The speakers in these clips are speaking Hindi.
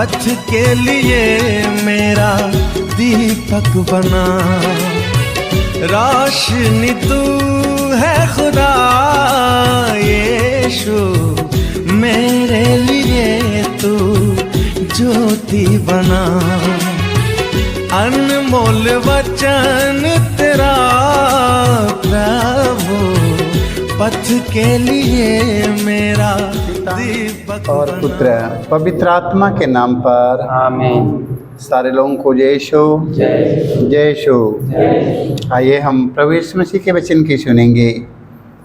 पथ के लिए मेरा दीपक बना। रोशनी तू है खुदा यीशु, मेरे लिए तू ज्योति बना। अनमोल वचन तेरा प्रभु, पथ के लिए मेरा दीपक और पुत्र पवित्र आत्मा के नाम पर आमीन। सारे लोगों को जय यीशु, जय यीशु। आइए हम प्रभु यीशु मसीह के वचन की सुनेंगे,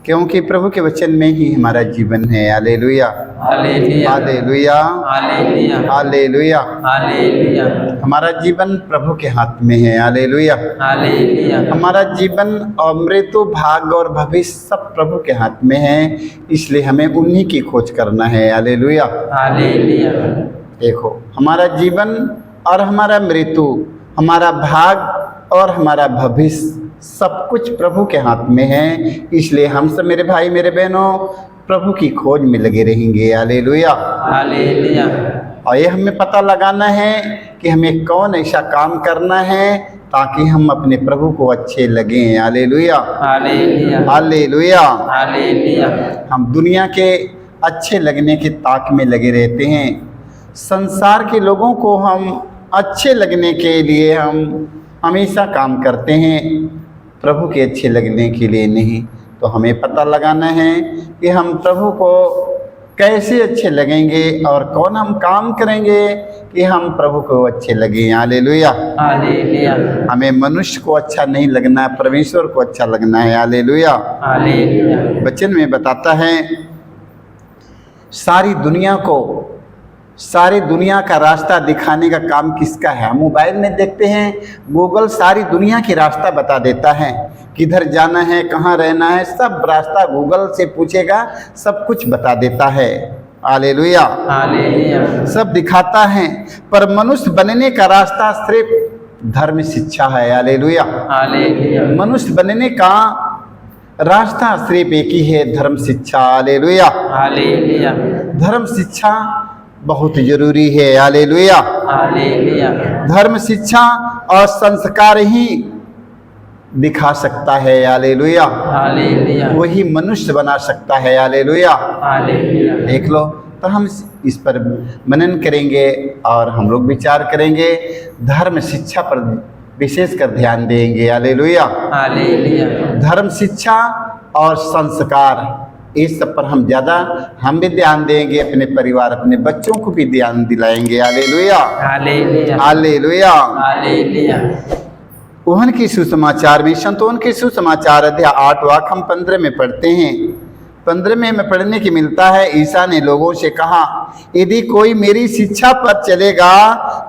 क्योंकि प्रभु के वचन में ही हमारा जीवन है। Hallelujah, hallelujah, hallelujah, hallelujah, hallelujah. Hallelujah, हमारा जीवन प्रभु के हाथ में है। Hallelujah, hallelujah. हमारा जीवन और मृत्यु, भाग्य और भविष्य सब प्रभु के हाथ में है, इसलिए हमें उन्हीं की खोज करना है। Hallelujah, hallelujah. देखो, हमारा जीवन और हमारा मृत्यु, हमारा भाग और हमारा भविष्य सब कुछ प्रभु के हाथ में है, इसलिए हम सब मेरे भाई मेरे बहनों प्रभु की खोज में लगे रहेंगे। Hallelujah, hallelujah. और ये हमें पता लगाना है कि हमें कौन ऐसा काम करना है ताकि हम अपने प्रभु को अच्छे लगें। Hallelujah, hallelujah, hallelujah. हालेलुया। हम दुनिया के अच्छे लगने की ताक में लगे रहते हैं। संसार के लोगों को हम अच्छे लगने के लिए हम हमेशा काम करते हैं, प्रभु के अच्छे लगने के लिए नहीं। तो हमें पता लगाना है कि हम प्रभु को कैसे अच्छे लगेंगे और कौन हम काम करेंगे कि हम प्रभु को अच्छे लगें। हालेलुया, हालेलुया, हमें मनुष्य को अच्छा नहीं लगना है, परमेश्वर को अच्छा लगना है। हालेलुया। हालेलुया। वचन में बताता है, सारी दुनिया का रास्ता दिखाने का काम किसका है? हम मोबाइल में देखते हैं, गूगल सारी दुनिया की रास्ता बता देता है, किधर जाना है, कहाँ रहना है, सब रास्ता गूगल से पूछेगा, सब कुछ बता देता है। Hallelujah, hallelujah. सब दिखाता है, पर मनुष्य बनने का रास्ता सिर्फ धर्म शिक्षा है। Hallelujah, hallelujah. मनुष्य बनने का रास्ता सिर्फ एक ही है, धर्म शिक्षा। हालेलुया, हालेलुया, धर्म शिक्षा बहुत जरूरी है। Hallelujah, hallelujah. धर्म शिक्षा और संस्कार ही दिखा सकता है। हालेलुया, हालेलुया, वही मनुष्य बना सकता है। Hallelujah, hallelujah. देख लो, तो हम इस पर मनन करेंगे और हम लोग विचार करेंगे, धर्म शिक्षा पर विशेषकर ध्यान देंगे। Hallelujah, hallelujah. धर्म शिक्षा और संस्कार इस सब पर हम भी ध्यान देंगे, अपने परिवार, अपने बच्चों को भी ध्यान दिलाएंगे। Hallelujah, hallelujah, hallelujah. हालेलुया। यूहन्ना की सुसमाचार में, संत यूहन्ना की सुसमाचार अध्याय 8 वाक्य हम 15 में पढ़ते हैं। 15 में हमें पढ़ने की मिलता है, ईसा ने लोगों से कहा, यदि कोई मेरी शिक्षा पर चलेगा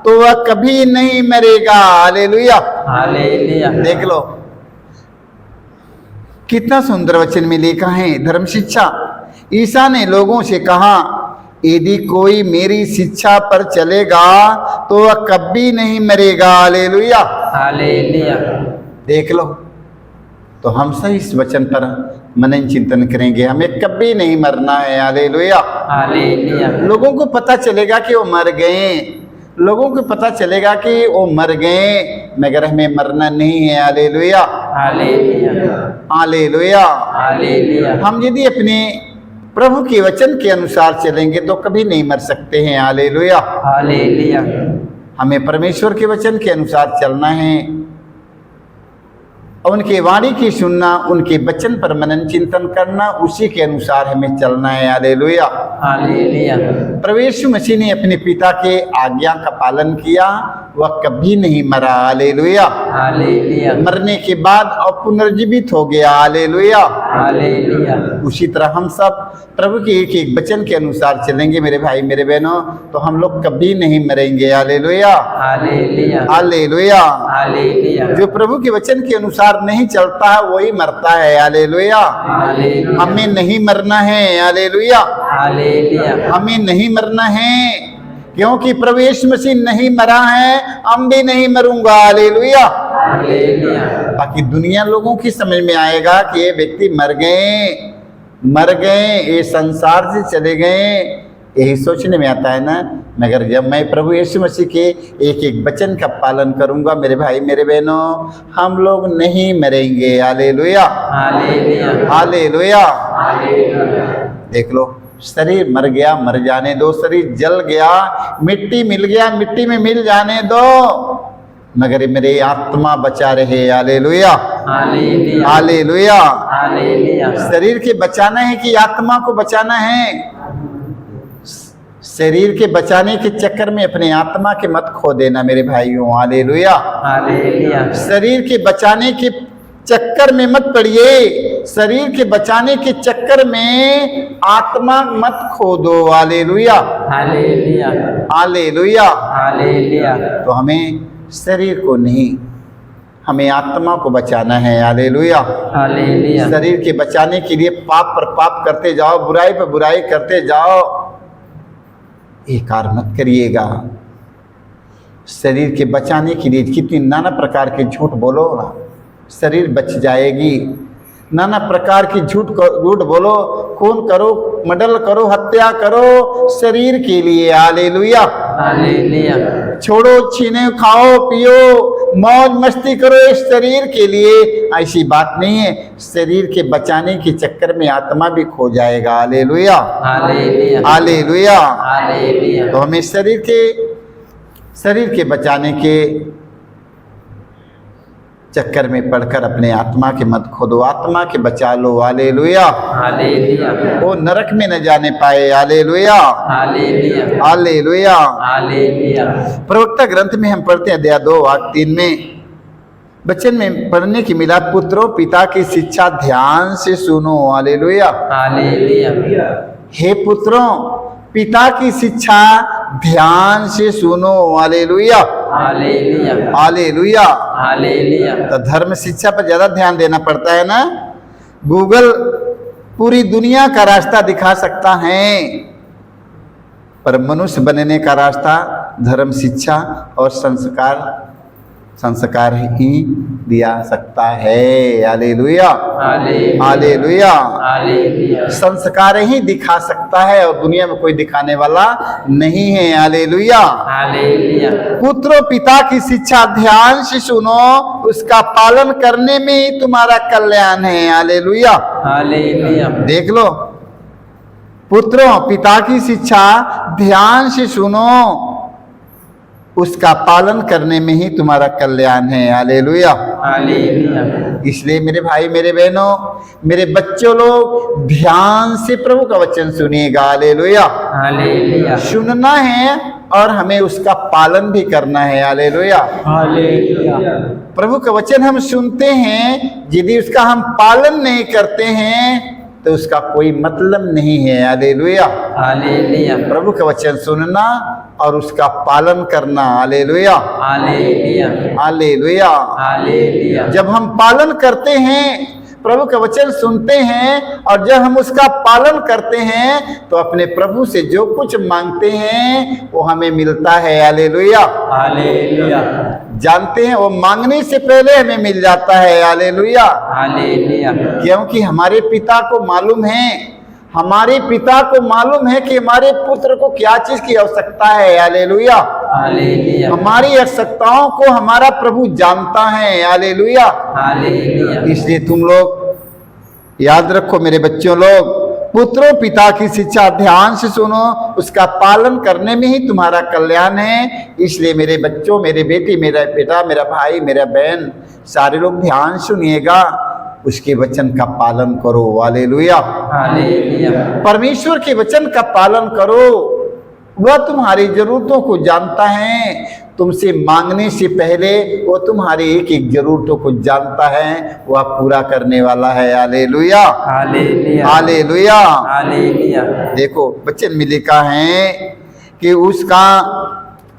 तो वह कभी नहीं मरेगा। Hallelujah, hallelujah. देख लो कितना सुंदर वचन में लिखा है, धर्म शिक्षा। ईसा ने लोगों से कहा, यदि कोई मेरी शिक्षा पर चलेगा तो वह कभी नहीं मरेगा। Hallelujah, hallelujah. देख लो, तो हम सही इस वचन पर मनन चिंतन करेंगे, हमें कभी नहीं मरना है। Hallelujah, hallelujah. लोगों को पता चलेगा कि वो मर गए, लोगों को पता चलेगा कि वो मर गए, मगर हमें मरना नहीं है। Hallelujah, hallelujah, hallelujah. हालेलुया। हम यदि अपने प्रभु के वचन के अनुसार चलेंगे तो कभी नहीं मर सकते हैं। Hallelujah, hallelujah. हमें परमेश्वर के वचन के अनुसार चलना है, उनके वाणी की सुनना, उनके वचन पर मनन चिंतन करना, उसी के अनुसार हमें चलना है। Hallelujah, hallelujah. प्रभु यीशु मसीह ने अपने पिता के आज्ञा का पालन किया, वह कभी नहीं मरा। Hallelujah, hallelujah. मरने के बाद और पुनर्जीवित हो गया। Hallelujah, hallelujah. उसी तरह हम सब प्रभु के एक एक वचन के अनुसार चलेंगे मेरे भाई मेरे बहनों, तो हम लोग कभी नहीं मरेंगे। Hallelujah, hallelujah. हालेलुया। हालेलुया। जो प्रभु के वचन के अनुसार नहीं चलता है वही मरता है। Hallelujah, hallelujah. हमें नहीं मरना है। Hallelujah, hallelujah. हमें नहीं मरना है, क्योंकि प्रभु यीशु मसीह नहीं मरा है, हम भी नहीं मरूंगा। Hallelujah, hallelujah. बाकी दुनिया लोगों की समझ में आएगा कि ये व्यक्ति मर गए, ये संसार से चले गए, यही सोचने में आता है ना, मगर जब मैं प्रभु यीशु मसीह के एक एक वचन का पालन करूंगा मेरे भाई मेरे बहनों, हम लोग नहीं मरेंगे। Hallelujah, hallelujah, hallelujah. हालेलुया। देख लो, शरीर मर गया, मर जाने दो। शरीर जल गया, मिट्टी मिल गया, मिट्टी में मिल जाने दो, मगर मेरी आत्मा बचा रहे। Hallelujah, hallelujah, hallelujah. हालेलुया। शरीर के बचाना है कि आत्मा को बचाना है? शरीर के बचाने के चक्कर में अपने आत्मा के मत खो देना मेरे भाइयों। हालेलुया, हालेलुया, शरीर के बचाने के चक्कर में मत पड़िए, शरीर के बचाने के चक्कर में आत्मा मत खो दो। Hallelujah, hallelujah, hallelujah. हालेलुया। तो हमें शरीर को नहीं, हमें आत्मा को बचाना है। Hallelujah, hallelujah. शरीर के बचाने के लिए पाप पर पाप करते जाओ, बुराई पर बुराई करते जाओ, ये कार्य मत करिएगा। शरीर के बचाने के लिए कितनी नाना प्रकार के झूठ बोलो ना, शरीर बच जाएगी। नाना प्रकार की झूठ बोलो, खून करो, मर्डर करो, हत्या करो शरीर के लिए। Hallelujah, hallelujah. छोड़ो, छीने, खाओ, पियो, मौज मस्ती करो इस शरीर के लिए, ऐसी बात नहीं है। शरीर के बचाने के चक्कर में आत्मा भी खो जाएगा। Hallelujah, hallelujah, hallelujah. हालेलुया। तो हमें शरीर के बचाने के चक्कर में पड़कर अपने आत्मा के मत खो दो, आत्मा के बचा लो। हालेलुया, हालेलुया, वो नरक में न जाने पाए। Hallelujah, hallelujah, hallelujah. हालेलुया। प्रवक्ता ग्रंथ में हम पढ़ते हैं अध्याय 2 वाक्य 3 में वचन में पढ़ने की मिला, पुत्रों पिता की शिक्षा ध्यान से सुनो। Hallelujah, hallelujah. हे पुत्रों पिता की शिक्षा ध्यान से सुनो। Hallelujah, hallelujah, hallelujah. हालेलुया। तो धर्म शिक्षा पर ज्यादा ध्यान देना पड़ता है ना। गूगल पूरी दुनिया का रास्ता दिखा सकता है, पर मनुष्य बनने का रास्ता धर्म शिक्षा और संस्कार ही दिया सकता है। Hallelujah, hallelujah. हालेलुया। संस्कार ही दिखा सकता है और दुनिया में कोई दिखाने वाला नहीं है। हालेलुया। हालेलुया। पुत्रों पिता की शिक्षा ध्यान से सुनो, उसका पालन करने में ही तुम्हारा कल्याण है। Hallelujah, hallelujah. देख लो, पुत्रों पिता की शिक्षा ध्यान से सुनो, उसका पालन करने में ही तुम्हारा कल्याण है। Hallelujah, hallelujah. इसलिए मेरे भाई मेरे बहनों मेरे बच्चों लोग ध्यान से प्रभु का वचन सुनिएगा। Hallelujah, hallelujah. सुनना है और हमें उसका पालन भी करना है। Hallelujah, hallelujah. प्रभु का वचन हम सुनते हैं, यदि उसका हम पालन नहीं करते हैं तो उसका कोई मतलब नहीं है। Hallelujah, hallelujah. प्रभु का वचन सुनना और उसका पालन करना। Hallelujah, hallelujah. हालेलुया। हालेलुया। जब हम पालन करते हैं, प्रभु का वचन सुनते हैं और जब हम उसका पालन करते हैं तो अपने प्रभु से जो कुछ मांगते हैं वो हमें मिलता है। Hallelujah, hallelujah. जानते हैं वो मांगने से पहले हमें मिल जाता है। Hallelujah, hallelujah. क्योंकि हमारे पिता को मालूम है, हमारे पिता को मालूम है कि हमारे पुत्र को क्या चीज की आवश्यकता है। Hallelujah, hallelujah. हमारी आवश्यकताओं को हमारा प्रभु जानता है। Hallelujah, hallelujah. इसलिए तुम लोग याद रखो मेरे बच्चों लोग, पुत्रों पिता की शिक्षा ध्यान से सुनो, उसका पालन करने में ही तुम्हारा कल्याण है। इसलिए मेरे बच्चों, मेरे बेटी, मेरा बेटा, मेरा भाई, मेरा बहन, सारे लोग ध्यान सुनिएगा, उसके वचन का पालन करो। Hallelujah, hallelujah. परमेश्वर के वचन का पालन करो। वह तुम्हारी जरूरतों को जानता है, तुमसे मांगने से पहले वो तुम्हारी एक एक जरूरतों को जानता है, वह पूरा करने वाला है। Hallelujah, hallelujah. हालेलुया। हालेलुया। देखो वचन में लिखा है कि उसका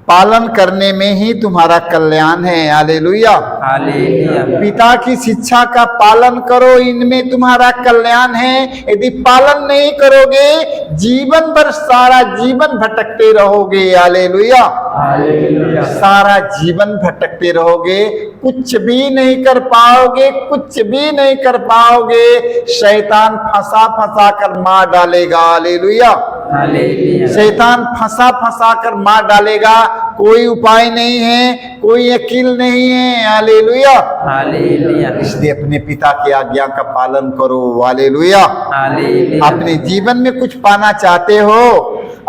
पालन करने में ही तुम्हारा कल्याण है। Hallelujah, hallelujah. पिता की शिक्षा का पालन करो, इनमें तुम्हारा कल्याण है। यदि पालन नहीं करोगे जीवन भर सारा जीवन भटकते रहोगे। Hallelujah, hallelujah. सारा जीवन भटकते रहोगे, कुछ भी नहीं कर पाओगे, कुछ भी नहीं कर पाओगे। शैतान फंसा फंसा कर मार डालेगा। हालेलुया, हालेलुया शैतान फंसा फंसा कर मार डालेगा, कोई उपाय नहीं है, कोई वकील नहीं है। हालेलुया। हालेलुया इसलिए अपने पिता की आज्ञा का पालन करो। हालेलुया। हालेलुया अपने जीवन में कुछ पाना चाहते हो,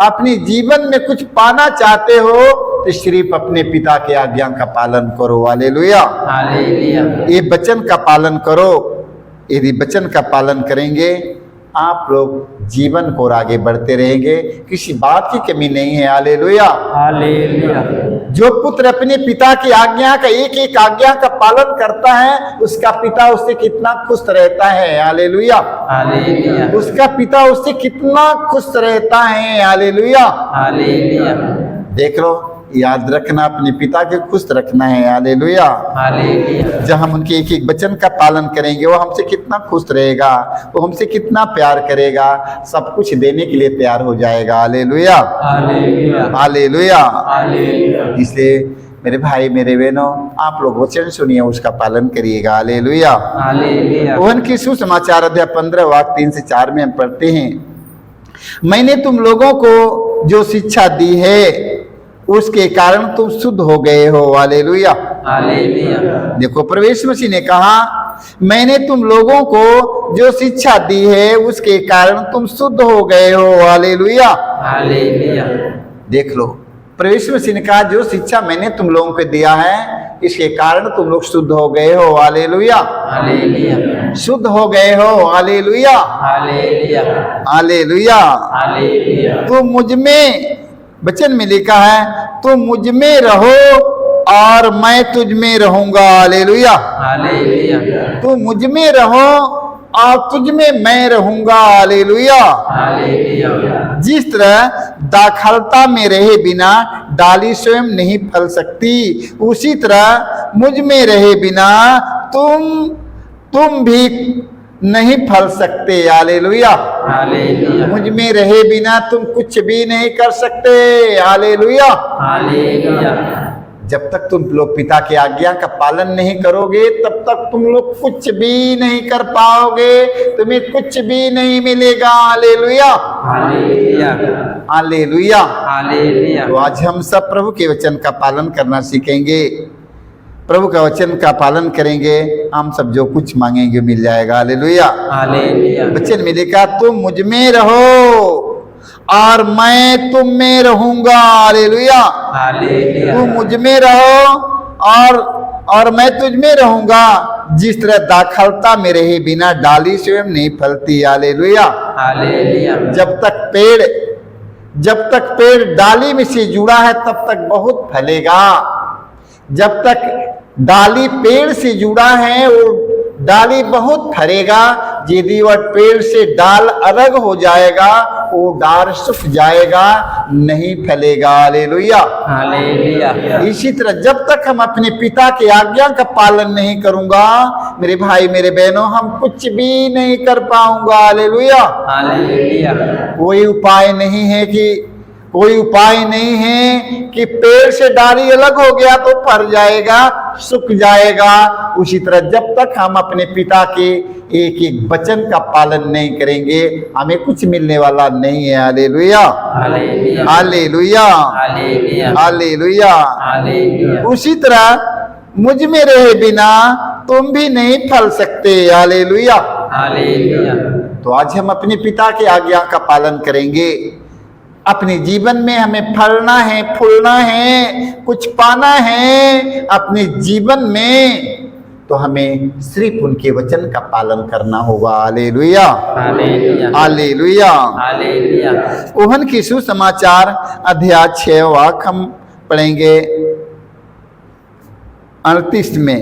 अपने जीवन में कुछ पाना चाहते हो तो सिर्फ अपने पिता की आज्ञा का पालन करो। हालेलुया। हालेलुया ये वचन का पालन करो। यदि वचन का पालन करेंगे आप लोग जीवन को और आगे बढ़ते रहेंगे, किसी बात की कमी नहीं है। हालेलुया। हालेलुया जो पुत्र अपने पिता की आज्ञा का एक एक आज्ञा का पालन करता है उसका पिता उससे कितना खुश रहता है। हालेलुया। हालेलुया उसका पिता उससे कितना खुश रहता है। हालेलुया। हालेलुया देख लो, याद रखना, अपने पिता के खुश रखना है। हालेलुया। हालेलुया जब हम उनके एक एक वचन का पालन करेंगे वो हमसे कितना खुश रहेगा, वो हमसे कितना प्यार करेगा, सब कुछ देने के लिए तैयार हो जाएगा। हालेलुया। Hallelujah hallelujah. हालेलुया इसलिए मेरे भाई मेरे बहनों, आप लोग वचन सुनिए, उसका पालन करिएगा। हालेलुया। हालेलुया ओहन की सुसमाचार अध्याय 15 वाक्य 3 से 4 में हम पढ़ते हैं, मैंने तुम लोगों को जो शिक्षा दी है उसके कारण तुम शुद्ध हो गए हो। हालेलुया। हालेलुया देखो, प्रवेश मसीह ने कहा मैंने तुम लोगों को जो शिक्षा दी है उसके कारण तुम शुद्ध हो गए हो। हालेलुया। हालेलुया देख लो, प्रवेश मसीह ने कहा जो शिक्षा मैंने तुम लोगों को दिया है इसके कारण तुम लोग शुद्ध हो गए हो। हालेलुया। हालेलुया शुद्ध हो गए हो। हालेलुया। Hallelujah hallelujah. हालेलुया तुम मुझ में, वचन में लिखा है तुम मुझ में रहो और मैं तुझ में रहूंगा। हालेलुया। हालेलुया तुम मुझ में रहो और तुझ में मैं रहूंगा। हालेलुया। हालेलुया जिस तरह दाखलता में रहे बिना डाली स्वयं नहीं फल सकती, उसी तरह मुझ में रहे बिना तुम भी नहीं फल सकते। हालेलुया। हालेलुया मुझ में रहे बिना तुम कुछ भी नहीं कर सकते। हालेलुया। हालेलुया जब तक तुम लोग पिता की आज्ञा का पालन नहीं करोगे तब तक तुम लोग कुछ भी नहीं कर पाओगे, तुम्हें कुछ भी नहीं मिलेगा। हालेलुया। Hallelujah hallelujah. हालेलुया तो आज हम सब प्रभु के वचन का पालन करना सीखेंगे, प्रभु का वचन का पालन करेंगे, हम सब जो कुछ मांगेंगे मिल जाएगा। हालेलुया। हालेलुया वचन में लिखा तुम मुझ में रहो और मैं तुम में रहूंगा। हालेलुया। हालेलुया तुम मुझ में रहो और मैं तुझ में रहूंगा। जिस तरह दाखलता में रहे बिना डाली स्वयं नहीं फलती। हालेलुया। हालेलुया जब तक पेड़ डाली में से जुड़ा है तब तक बहुत फलेगा। जब तक डाली पेड़ से जुड़ा है वो डाली बहुत फलेगा। यदि वह पेड़ से डाल अलग हो जाएगा वो डाल सूख जाएगा, नहीं फलेगा। हालेलुया। हालेलुया इसी तरह जब तक हम अपने पिता की आज्ञा का पालन नहीं करूंगा मेरे भाई मेरे बहनों, हम कुछ भी नहीं कर पाऊंगा। हालेलुया। हालेलुया कोई उपाय नहीं है कि पेड़ से डाली अलग हो गया तो फर जाएगा, सूख जाएगा। उसी तरह जब तक हम अपने पिता के एक एक वचन का पालन नहीं करेंगे हमें कुछ मिलने वाला नहीं है। Hallelujah. Hallelujah hallelujah. Hallelujah hallelujah. Hallelujah उसी तरह मुझ में रहे बिना तुम भी नहीं फल सकते। हालेलुया। हालेलुया तो आज हम अपने पिता की आज्ञा का पालन करेंगे। अपने जीवन में हमें फलना है, फूलना है, कुछ पाना है अपने जीवन में, तो हमें सिर्फ उनके वचन का पालन करना होगा। हालेलुया। Hallelujah hallelujah. हालेलुया ओहन की सुसमाचार अध्याय 6 वाक्य हम पढ़ेंगे 38 में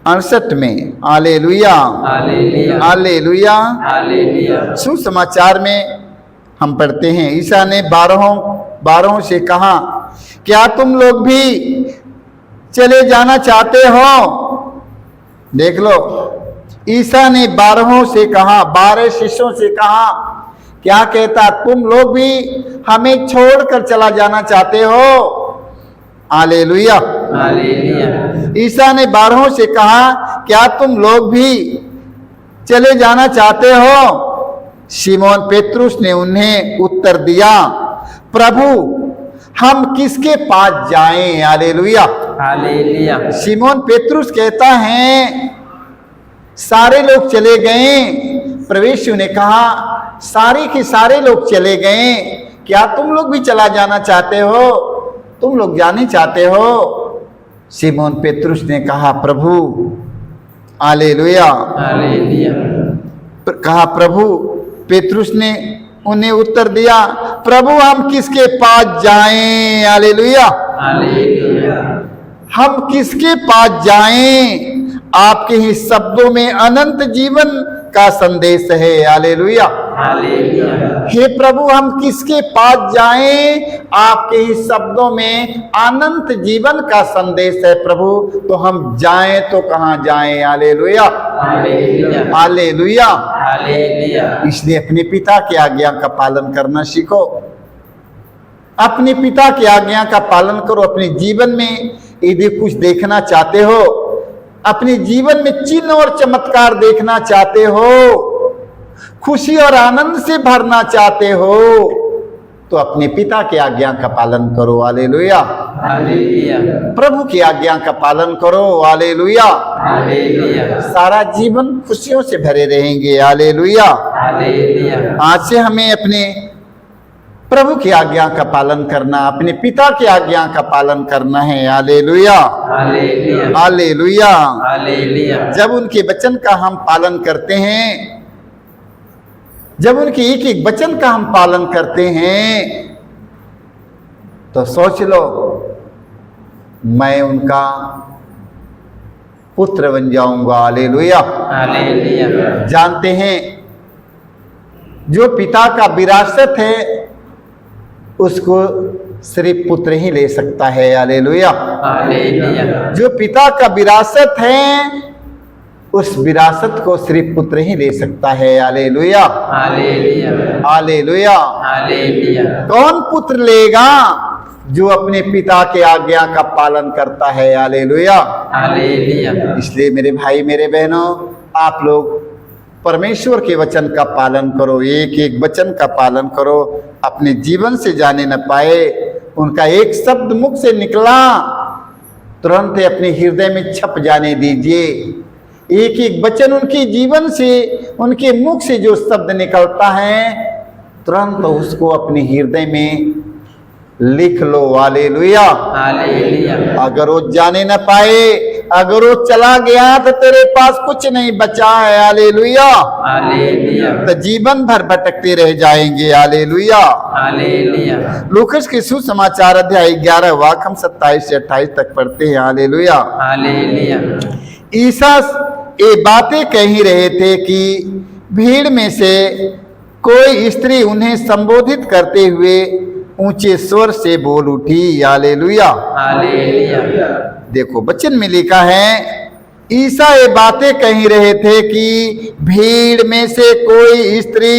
68 में। हालेलुया। Hallelujah hallelujah. हालेलुया सुसमाचार में हम पढ़ते हैं, ईसा ने 12 से कहा क्या तुम लोग भी चले जाना चाहते हो? देख लो, ईसा ने 12 से कहा, 12 शिष्यों से कहा, क्या कहता तुम लोग भी हमें छोड़कर चला जाना चाहते हो? हालेलुया। हालेलुया ईसा ने 12 से कहा क्या तुम लोग भी चले जाना चाहते हो? शिमोन पेत्रुस ने उन्हें उत्तर दिया, प्रभु हम किसके पास जाएं? हालेलुया। हालेलुया। शिमोन पेत्रुस कहता है सारे लोग चले गए। प्रभु यीशु ने कहा सारे के सारे लोग चले गए, क्या तुम लोग भी चला जाना चाहते हो? तुम लोग जाने चाहते हो? शिमोन पेत्रुस ने कहा प्रभु, हालेलुया, हालेलुया। कहा प्रभु, पेत्रुस ने उन्हें उत्तर दिया, प्रभु हम किसके पास जाएं? हालेलुया। हालेलुया। हम किसके पास जाएं? आपके ही शब्दों में अनंत जीवन का संदेश है। हालेलुया। हालेलुया। हे प्रभु हम किसके पास जाएं? आपके ही शब्दों में अनंत जीवन का संदेश है प्रभु, तो हम जाएं तो कहां जाएं? हालेलुया। हालेलुया। हालेलुया। हालेलुया। इसलिए अपने पिता की आज्ञा का पालन करना सीखो। अपने पिता की आज्ञा का पालन करो। अपने जीवन में यदि कुछ देखना चाहते हो, अपने जीवन में चिन्ह और चमत्कार देखना चाहते हो, खुशी और आनंद से भरना चाहते हो, तो अपने पिता की आज्ञा का पालन करो। हालेलुया। हालेलुया। प्रभु की आज्ञा का पालन करो। हालेलुया। हालेलुया। सारा जीवन खुशियों से भरे रहेंगे। हालेलुया। हालेलुया। आज से हमें अपने प्रभु की आज्ञा का पालन करना, अपने पिता की आज्ञा का पालन करना है। हालेलुया। हालेलुया। हालेलुया। हालेलुया। जब उनके वचन का हम पालन करते हैं, जब उनके एक एक वचन का हम पालन करते हैं, तो सोच लो मैं उनका पुत्र बन जाऊंगा। हालेलुया। हालेलुया। जानते हैं जो पिता का विरासत है उसको सिर्फ पुत्र ही ले सकता है। हालेलुया। हालेलुया। जो पिता का विरासत है उस विरासत को सिर्फ पुत्र ही ले सकता है। हालेलुया। हालेलुया। हालेलुया। हालेलुया। कौन पुत्र लेगा? जो अपने पिता के आज्ञा का पालन करता है। हालेलुया। हालेलुया। इसलिए मेरे भाई मेरे बहनों, आप लोग परमेश्वर के वचन का पालन करो, एक एक वचन का पालन करो। अपने जीवन से जाने न पाए, उनका एक शब्द मुख से निकला तुरंत अपने हृदय में छप जाने दीजिए। एक एक वचन उनके जीवन से, उनके मुख से जो शब्द निकलता है तुरंत उसको अपने हृदय में लिख लो। हालेलुया। हालेलुया। अगर वो जाने न पाए, अगर वो चला गया तो तेरे पास कुछ नहीं बचा है। हालेलुया। हालेलुया। तो जीवन भर भटकते रह जाएंगे। हालेलुया। हालेलुया। लूकस के सुसमाचार अध्याय 11 वाक्य 27 से 28 तक पढ़ते हैं। हालेलुया। हालेलुया। ईसा ये बातें कह ही रहे थे कि भीड़ में से कोई स्त्री उन्हें संबोधित करते हुए ऊंचे स्वर से बोल उठी। हालेलुया। हालेलुया। देखो वचन में लिखा है, ईसा ये बातें कह रहे थे कि भीड़ में से कोई स्त्री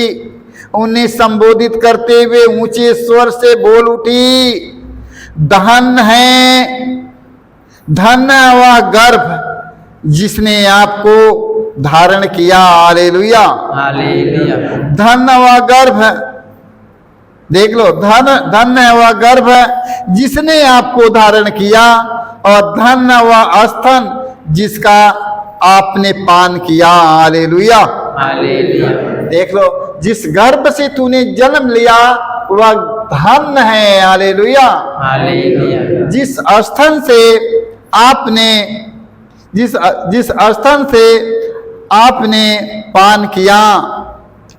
उन्हें संबोधित करते हुए ऊंचे स्वर से बोल उठी, धन है, धन वह गर्भ जिसने आपको धारण किया। हालेलुया। हालेलुया। धन वह गर्भ, देख लो, धन है वह गर्भ जिसने आपको धारण किया, और धन वह स्तन जिसका आपने पान किया। हालेलुया। हालेलुया। देख लो, जिस गर्भ से तूने जन्म लिया वह धन है। हालेलुया। हालेलुया। जिस स्तन से आपने जिस स्तन से आपने पान किया।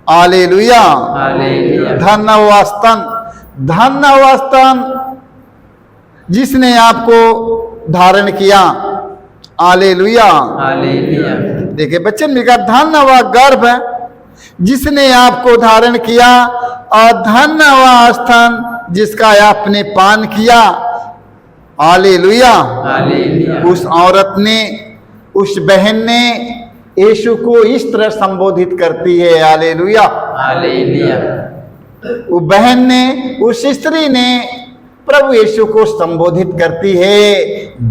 हालेलुया। हालेलुया। धन व स्तन, धन व स्तन जिसने आपको धारण किया। हालेलुया। हालेलुया। देखिए बच्चन में कहा धन व गर्भ जिसने आपको धारण किया, और धन व स्तन जिसका आपने पान किया। हालेलुया। हालेलुया। उस औरत ने, उस बहन ने यीशु को इस तरह संबोधित करती है। हालेलुया। हालेलुया। वो बहन ने, उस स्त्री ने प्रभु यीशु को संबोधित करती है,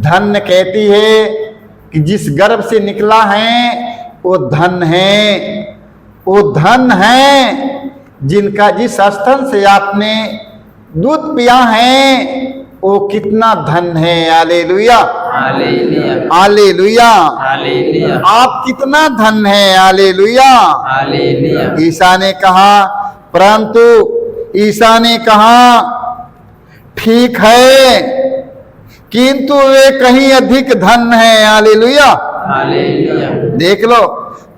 धन कहती है कि जिस गर्भ से निकला है वो धन है। वो धन है जिनका जिस स्तन से आपने दूध पिया है वो कितना धन है। Hallelujah hallelujah hallelujah. हालेलुया आप कितना धन है। हालेलुया। हालेलुया ईसा ने कहा, परंतु ईसा ने कहा ठीक है किंतु वे कहीं अधिक धन है। हालेलुया। हालेलुया देख लो,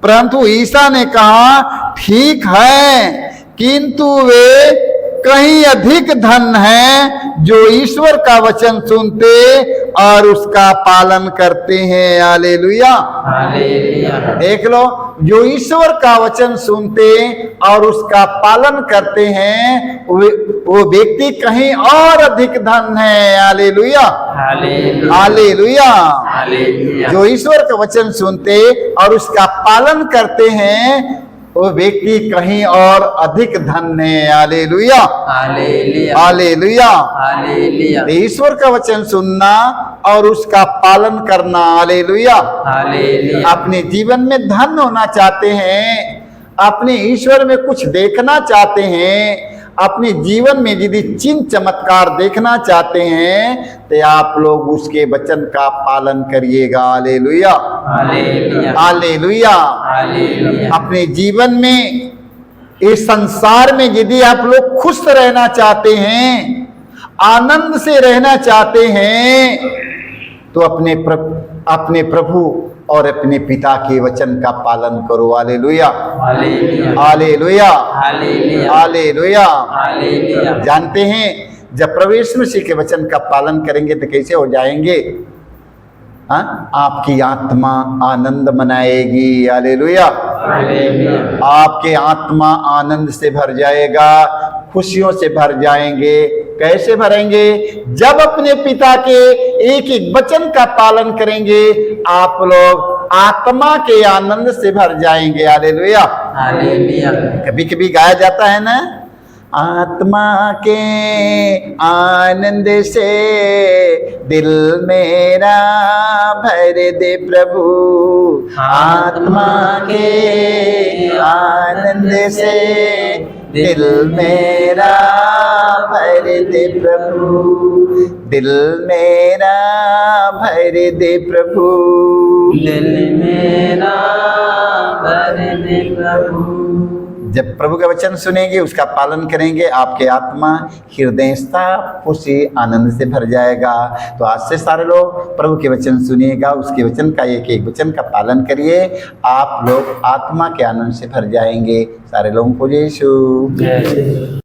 परंतु ईसा ने कहा ठीक है किंतु वे कहीं अधिक धन है जो ईश्वर का वचन सुनते और उसका पालन करते हैं। हालेलुया। हालेलुया देख लो, जो ईश्वर का वचन सुनते और उसका पालन करते हैं वो व्यक्ति कहीं और अधिक धन है। Hallelujah hallelujah hallelujah. हालेलुया जो ईश्वर का वचन सुनते और उसका पालन करते हैं वो व्यक्ति कहीं और अधिक धन है। Hallelujah hallelujah hallelujah. हालेलुया ईश्वर का वचन सुनना और उसका पालन करना। हालेलुया। हालेलुया अपने जीवन में धन होना चाहते हैं, अपने ईश्वर में कुछ देखना चाहते हैं, अपने जीवन में यदि चिन्ह चमत्कार देखना चाहते हैं तो आप लोग उसके वचन का पालन करिएगा। Hallelujah hallelujah hallelujah. हालेलुया अपने जीवन में इस संसार में यदि आप लोग खुश रहना चाहते हैं, आनंद से रहना चाहते हैं तो अपने प्रभु और अपने पिता के वचन का पालन करो। Hallelujah hallelujah hallelujah hallelujah hallelujah. Hallelujah जानते हैं जब प्रभु यीशु मसीह के वचन का पालन करेंगे तो कैसे हो जाएंगे? हाँ, आपकी आत्मा आनंद मनाएगी। हालेलुया। हालेलुया आपके आत्मा आनंद से भर जाएगा, खुशियों से भर जाएंगे। कैसे भरेंगे? जब अपने पिता के एक एक वचन का पालन करेंगे आप लोग आत्मा के आनंद से भर जाएंगे। हालेलुया। हालेलुया कभी कभी गाया जाता है ना, आत्मा के आनंद से दिल मेरा भर दे प्रभु, आत्मा के आनंद से दिल मेरा भर दे प्रभु, दिल मेरा भर दे प्रभु, दिल मेरा भर दे प्रभु। जब प्रभु का वचन सुनेंगे उसका पालन करेंगे आपके आत्मा हृदयस्था खुशी आनंद से भर जाएगा। तो आज से सारे लोग प्रभु के वचन सुनिएगा, उसके वचन का एक एक वचन का पालन करिए, आप लोग आत्मा के आनंद से भर जाएंगे। सारे लोगों को जय यीशु।